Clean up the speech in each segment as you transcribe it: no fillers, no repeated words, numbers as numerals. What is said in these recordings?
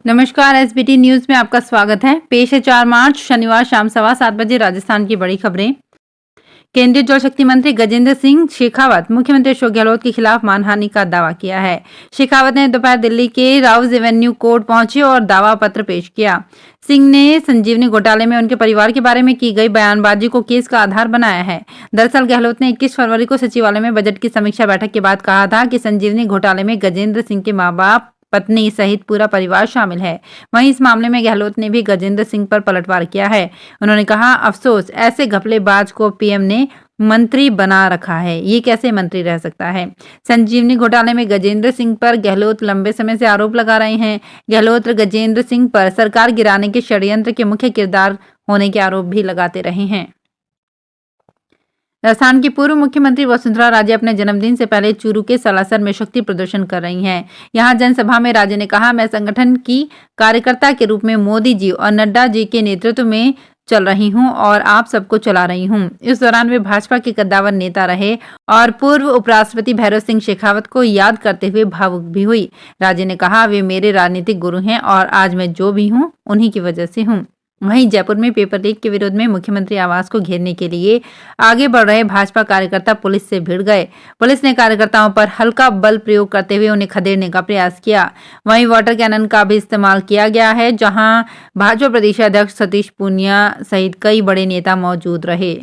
नमस्कार, SBT news में आपका स्वागत है। पेश है 4 मार्च शनिवार शाम 7:15 बजे राजस्थान की बड़ी खबरें। केंद्रीय जल शक्ति मंत्री गजेंद्र सिंह शेखावत मुख्यमंत्री अशोक गहलोत के खिलाफ मानहानि का दावा किया है। शेखावत ने दोपहर दिल्ली के राउज एवेन्यू कोर्ट पहुंचे और दावा पत्र पेश किया। सिंह ने संजीवनी घोटाले में उनके परिवार के बारे में की गई बयानबाजी को केस का आधार बनाया है। दरअसल गहलोत ने 21 फरवरी को सचिवालय में बजट की समीक्षा बैठक के बाद कहा था कि संजीवनी घोटाले में गजेंद्र सिंह के मां बाप, पत्नी सहित पूरा परिवार शामिल है। वहीं इस मामले में गहलोत ने भी गजेंद्र सिंह पर पलटवार किया है। उन्होंने कहा, अफसोस, ऐसे घपलेबाज को पीएम ने मंत्री बना रखा है, ये कैसे मंत्री रह सकता है। संजीवनी घोटाले में गजेंद्र सिंह पर गहलोत लंबे समय से आरोप लगा रहे हैं। गहलोत गजेंद्र सिंह पर सरकार गिराने के षड्यंत्र के मुख्य किरदार होने के आरोप भी लगाते रहे हैं। राजस्थान की पूर्व मुख्यमंत्री वसुंधरा राजे अपने जन्मदिन से पहले चूरू के सालासर में शक्ति प्रदर्शन कर रही हैं। यहां जनसभा में राजे ने कहा, मैं संगठन की कार्यकर्ता के रूप में मोदी जी और नड्डा जी के नेतृत्व में चल रही हूं और आप सबको चला रही हूं। इस दौरान वे भाजपा के कद्दावर नेता रहे और पूर्व उपराष्ट्रपति भैरव सिंह शेखावत को याद करते हुए भावुक भी हुई। राजे ने कहा, वे मेरे राजनीतिक गुरु हैं और आज मैं जो भी हूं उन्हीं की वजह से हूं। वहीं जयपुर में पेपर लीक के विरोध में मुख्यमंत्री आवास को घेरने के लिए आगे बढ़ रहे भाजपा कार्यकर्ता पुलिस से भिड़ गए। पुलिस ने कार्यकर्ताओं पर हल्का बल प्रयोग करते हुए उन्हें खदेड़ने का प्रयास किया। वहीं वाटर कैनन का भी इस्तेमाल किया गया है, जहां भाजपा प्रदेश अध्यक्ष सतीश पूनिया सहित कई बड़े नेता मौजूद रहे।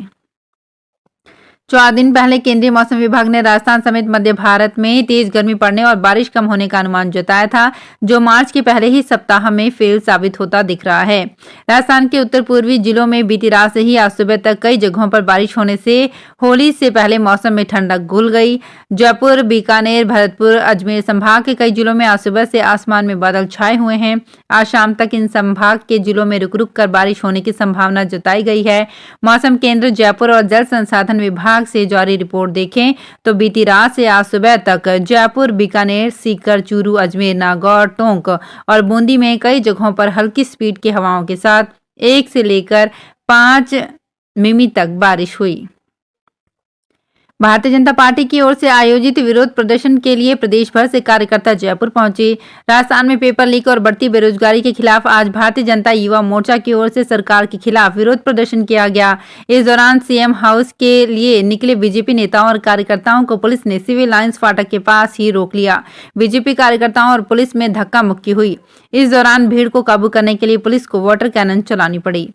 4 दिन पहले केंद्रीय मौसम विभाग ने राजस्थान समेत मध्य भारत में तेज गर्मी पड़ने और बारिश कम होने का अनुमान जताया था, जो मार्च के पहले ही सप्ताह में फेल साबित होता दिख रहा है। राजस्थान के उत्तर पूर्वी जिलों में बीती रात से ही आज सुबह तक कई जगहों पर बारिश होने से होली से पहले मौसम में ठंडक घुल गई। जयपुर, बीकानेर, भरतपुर, अजमेर संभाग के कई जिलों में आज सुबह से आसमान में बादल छाए हुए हैं। आज शाम तक इन संभाग के जिलों में रुक रुक कर बारिश होने की संभावना जताई गई है। मौसम केंद्र जयपुर और जल संसाधन विभाग से जारी रिपोर्ट देखें तो बीती रात से आज सुबह तक जयपुर, बीकानेर, सीकर, चूरू, अजमेर, नागौर, टोंक और बूंदी में कई जगहों पर हल्की स्पीड की हवाओं के साथ 1 से लेकर 5 मिमी तक बारिश हुई। भारतीय जनता पार्टी की ओर से आयोजित विरोध प्रदर्शन के लिए प्रदेश भर से कार्यकर्ता जयपुर पहुंचे। राजस्थान में पेपर लीक और बढ़ती बेरोजगारी के खिलाफ आज भारतीय जनता युवा मोर्चा की ओर से सरकार के खिलाफ विरोध प्रदर्शन किया गया। इस दौरान सीएम हाउस के लिए निकले बीजेपी नेताओं और कार्यकर्ताओं को पुलिस ने सिविल लाइंस फाटक के पास ही रोक लिया। बीजेपी कार्यकर्ताओं और पुलिस में धक्का मुक्की हुई। इस दौरान भीड़ को काबू करने के लिए पुलिस को वाटर कैनन चलानी पड़ी।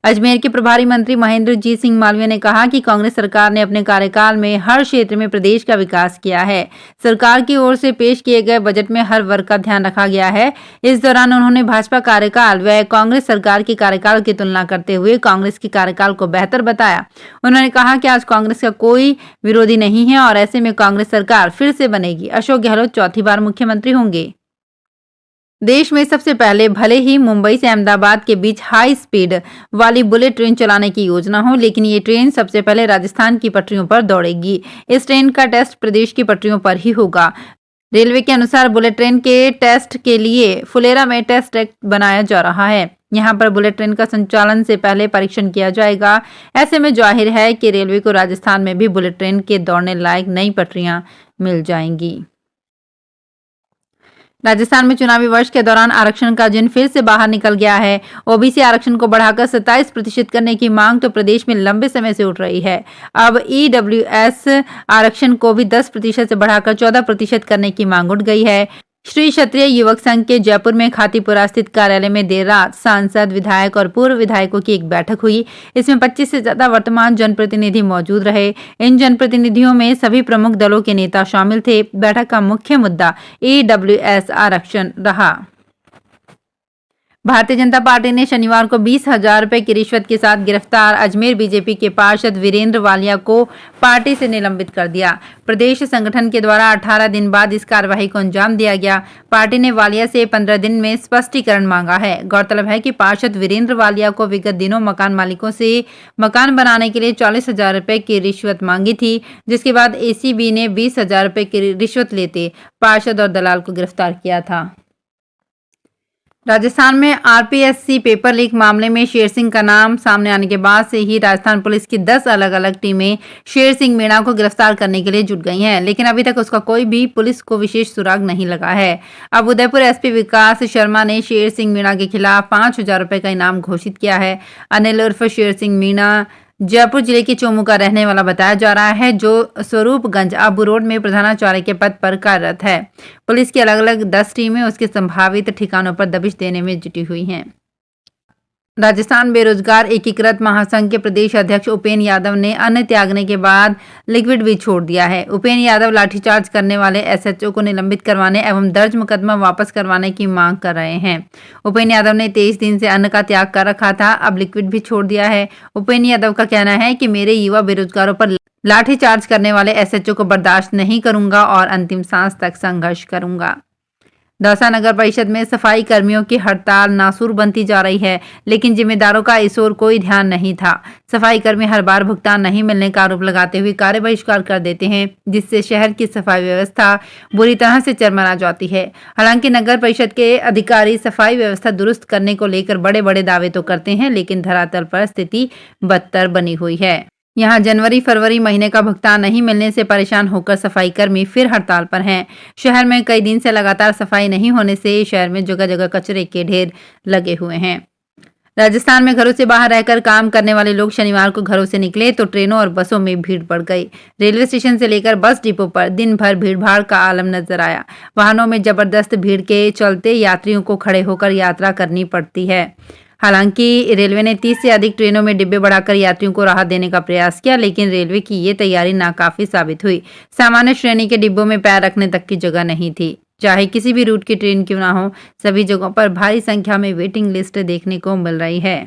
अजमेर के प्रभारी मंत्री महेंद्र जीत सिंह मालवीय ने कहा कि कांग्रेस सरकार ने अपने कार्यकाल में हर क्षेत्र में प्रदेश का विकास किया है। सरकार की ओर से पेश किए गए बजट में हर वर्ग का ध्यान रखा गया है। इस दौरान उन्होंने भाजपा कार्यकाल व कांग्रेस सरकार के कार्यकाल की तुलना करते हुए कांग्रेस के कार्यकाल को बेहतर बताया। उन्होंने कहा कि आज कांग्रेस का कोई विरोधी नहीं है और ऐसे में कांग्रेस सरकार फिर से बनेगी। अशोक गहलोत चौथी बार मुख्यमंत्री होंगे। देश में सबसे पहले भले ही मुंबई से अहमदाबाद के बीच हाई स्पीड वाली बुलेट ट्रेन चलाने की योजना हो, लेकिन ये ट्रेन सबसे पहले राजस्थान की पटरियों पर दौड़ेगी। इस ट्रेन का टेस्ट प्रदेश की पटरियों पर ही होगा। रेलवे के अनुसार बुलेट ट्रेन के टेस्ट के लिए फुलेरा में टेस्ट ट्रैक बनाया जा रहा है। यहां पर बुलेट ट्रेन का संचालन से पहले परीक्षण किया जाएगा। ऐसे में जाहिर है कि रेलवे को राजस्थान में भी बुलेट ट्रेन के दौड़ने लायक नई पटरियां मिल जाएंगी। राजस्थान में चुनावी वर्ष के दौरान आरक्षण का जिन फिर से बाहर निकल गया है। ओबीसी आरक्षण को बढ़ाकर 27% करने की मांग तो प्रदेश में लंबे समय से उठ रही है। अब ईडब्ल्यूएस आरक्षण को भी 10% से बढ़ाकर 14% करने की मांग उठ गई है। श्री क्षत्रिय युवक संघ के जयपुर में खातीपुरा स्थित कार्यालय में देर रात सांसद, विधायक और पूर्व विधायकों की एक बैठक हुई। इसमें 25 से ज्यादा वर्तमान जनप्रतिनिधि मौजूद रहे। इन जनप्रतिनिधियों में सभी प्रमुख दलों के नेता शामिल थे। बैठक का मुख्य मुद्दा ईडब्ल्यूएस आरक्षण रहा। भारतीय जनता पार्टी ने शनिवार को 20,000 रुपए की रिश्वत के साथ गिरफ्तार अजमेर बीजेपी के पार्षद वीरेंद्र वालिया को पार्टी से निलंबित कर दिया। प्रदेश संगठन के द्वारा 18 दिन बाद इस कार्रवाई को अंजाम दिया गया। पार्टी ने वालिया से 15 दिन में स्पष्टीकरण मांगा है। गौरतलब है कि पार्षद वीरेंद्र वालिया को विगत दिनों मकान मालिकों से मकान बनाने के लिए 40,000 रुपए की रिश्वत मांगी थी, जिसके बाद एसीबी ने 20,000 रुपए की रिश्वत लेते पार्षद और दलाल को गिरफ्तार किया था। राजस्थान में आरपीएससी पेपर लीक मामले में शेर सिंह का नाम सामने आने के बाद से ही राजस्थान पुलिस की 10 अलग अलग टीमें शेर सिंह मीणा को गिरफ्तार करने के लिए जुट गई हैं, लेकिन अभी तक उसका कोई भी पुलिस को विशेष सुराग नहीं लगा है। अब उदयपुर एसपी विकास शर्मा ने शेर सिंह मीणा के खिलाफ 5,000 रुपए का इनाम घोषित किया है। अनिल उर्फ शेर सिंह मीणा जयपुर जिले के चोमू का रहने वाला बताया जा रहा है, जो स्वरूपगंज आबू रोड में प्रधानाचार्य के पद पर कार्यरत है। पुलिस की अलग अलग 10 टीमें उसके संभावित ठिकानों पर दबिश देने में जुटी हुई हैं। राजस्थान बेरोजगार एकीकृत महासंघ के प्रदेश अध्यक्ष उपेन यादव ने अन्न त्यागने के बाद लिक्विड भी छोड़ दिया है। उपेन यादव लाठीचार्ज करने वाले एसएचओ को निलंबित करवाने एवं दर्ज मुकदमा वापस करवाने की मांग कर रहे हैं। उपेन यादव ने 23 दिन से अन्न का त्याग कर रखा था, अब लिक्विड भी छोड़ दिया है। उपेन यादव का कहना है कि मेरे युवा बेरोजगारों पर लाठीचार्ज करने वाले एसएचओ को बर्दाश्त नहीं करूंगा और अंतिम सांस तक संघर्ष करूंगा। दौसा नगर परिषद में सफाई कर्मियों की हड़ताल नासूर बनती जा रही है, लेकिन जिम्मेदारों का इस ओर कोई ध्यान नहीं था। सफाई कर्मी हर बार भुगतान नहीं मिलने का आरोप लगाते हुए कार्य बहिष्कार कर देते हैं, जिससे शहर की सफाई व्यवस्था बुरी तरह से चरमरा जाती है। हालांकि नगर परिषद के अधिकारी सफाई व्यवस्था दुरुस्त करने को लेकर बड़े बड़े दावे तो करते हैं, लेकिन धरातल पर स्थिति बदतर बनी हुई है। यहाँ जनवरी फरवरी महीने का भुगतान नहीं मिलने से परेशान होकर सफाई कर्मी फिर हड़ताल पर हैं। शहर में कई दिन से लगातार सफाई नहीं होने से शहर में जगह जगह कचरे के ढेर लगे हुए हैं। राजस्थान में घरों से बाहर रहकर काम करने वाले लोग शनिवार को घरों से निकले तो ट्रेनों और बसों में भीड़ बढ़ गई। रेलवे स्टेशन से लेकर बस डिपो पर दिन भर भीड़भाड़ का आलम नजर आया। वाहनों में जबरदस्त भीड़ के चलते यात्रियों को खड़े होकर यात्रा करनी पड़ती है। हालांकि रेलवे ने 30 से अधिक ट्रेनों में डिब्बे बढ़ाकर यात्रियों को राहत देने का प्रयास किया, लेकिन रेलवे की ये तैयारी नाकाफी साबित हुई। सामान्य श्रेणी के डिब्बों में पैर रखने तक की जगह नहीं थी। चाहे किसी भी रूट की ट्रेन क्यों ना हो, सभी जगहों पर भारी संख्या में वेटिंग लिस्ट देखने को मिल रही है।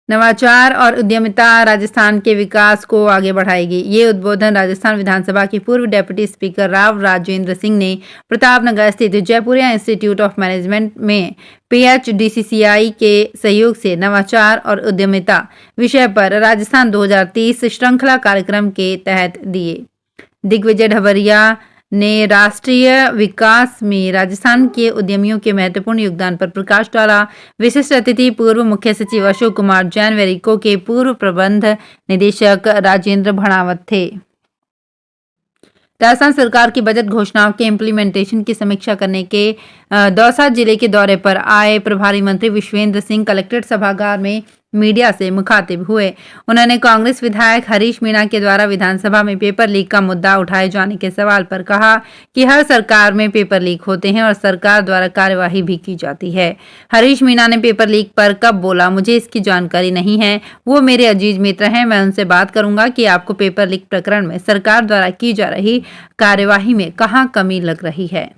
नवाचार और उद्यमिता राजस्थान के विकास को आगे बढ़ाएगी। ये उद्बोधन राजस्थान विधानसभा के पूर्व डेप्यूटी स्पीकर राव राजेंद्र सिंह ने प्रतापनगर स्थित जयपुरिया इंस्टीट्यूट ऑफ मैनेजमेंट में PHDCCI के सहयोग से नवाचार और उद्यमिता विषय पर राजस्थान 2030 श्रृंखला कार्यक्रम के तहत दिए। दिग्विजय ढबरिया ने राष्ट्रीय विकास में राजस्थान के उद्यमियों के महत्वपूर्ण योगदान पर प्रकाश डाला। विशिष्ट अतिथि पूर्व मुख्य सचिव अशोक कुमार जैन वेरिको के पूर्व प्रबंध निदेशक राजेंद्र भणावत थे। राजस्थान सरकार की बजट घोषणाओं के इम्प्लीमेंटेशन की समीक्षा करने के दौसा जिले के दौरे पर आए प्रभारी मंत्री विश्वेंद्र सिंह कलेक्ट्रेट सभागार में मीडिया से मुखातिब हुए। उन्होंने कांग्रेस विधायक हरीश मीणा के द्वारा विधानसभा में पेपर लीक का मुद्दा उठाए जाने के सवाल पर कहा कि हर सरकार में पेपर लीक होते हैं और सरकार द्वारा कार्यवाही भी की जाती है। हरीश मीणा ने पेपर लीक पर कब बोला, मुझे इसकी जानकारी नहीं है। वो मेरे अजीज मित्र हैं, मैं उनसे बात करूंगा कि आपको पेपर लीक प्रकरण में सरकार द्वारा की जा रही कार्यवाही में कहाँ कमी लग रही है।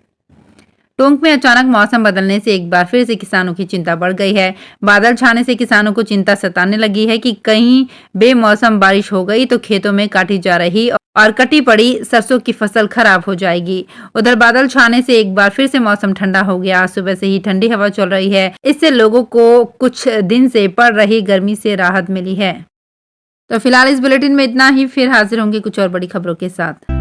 टोंक में अचानक मौसम बदलने से एक बार फिर से किसानों की चिंता बढ़ गई है। बादल छाने से किसानों को चिंता सताने लगी है कि कहीं बेमौसम बारिश हो गई तो खेतों में काटी जा रही और कटी पड़ी सरसों की फसल खराब हो जाएगी। उधर बादल छाने से एक बार फिर से मौसम ठंडा हो गया। सुबह से ही ठंडी हवा चल रही है। इससे लोगों को कुछ दिन से पड़ रही गर्मी से राहत मिली है। तो फिलहाल इस बुलेटिन में इतना ही, फिर हाजिर होंगे कुछ और बड़ी खबरों के साथ।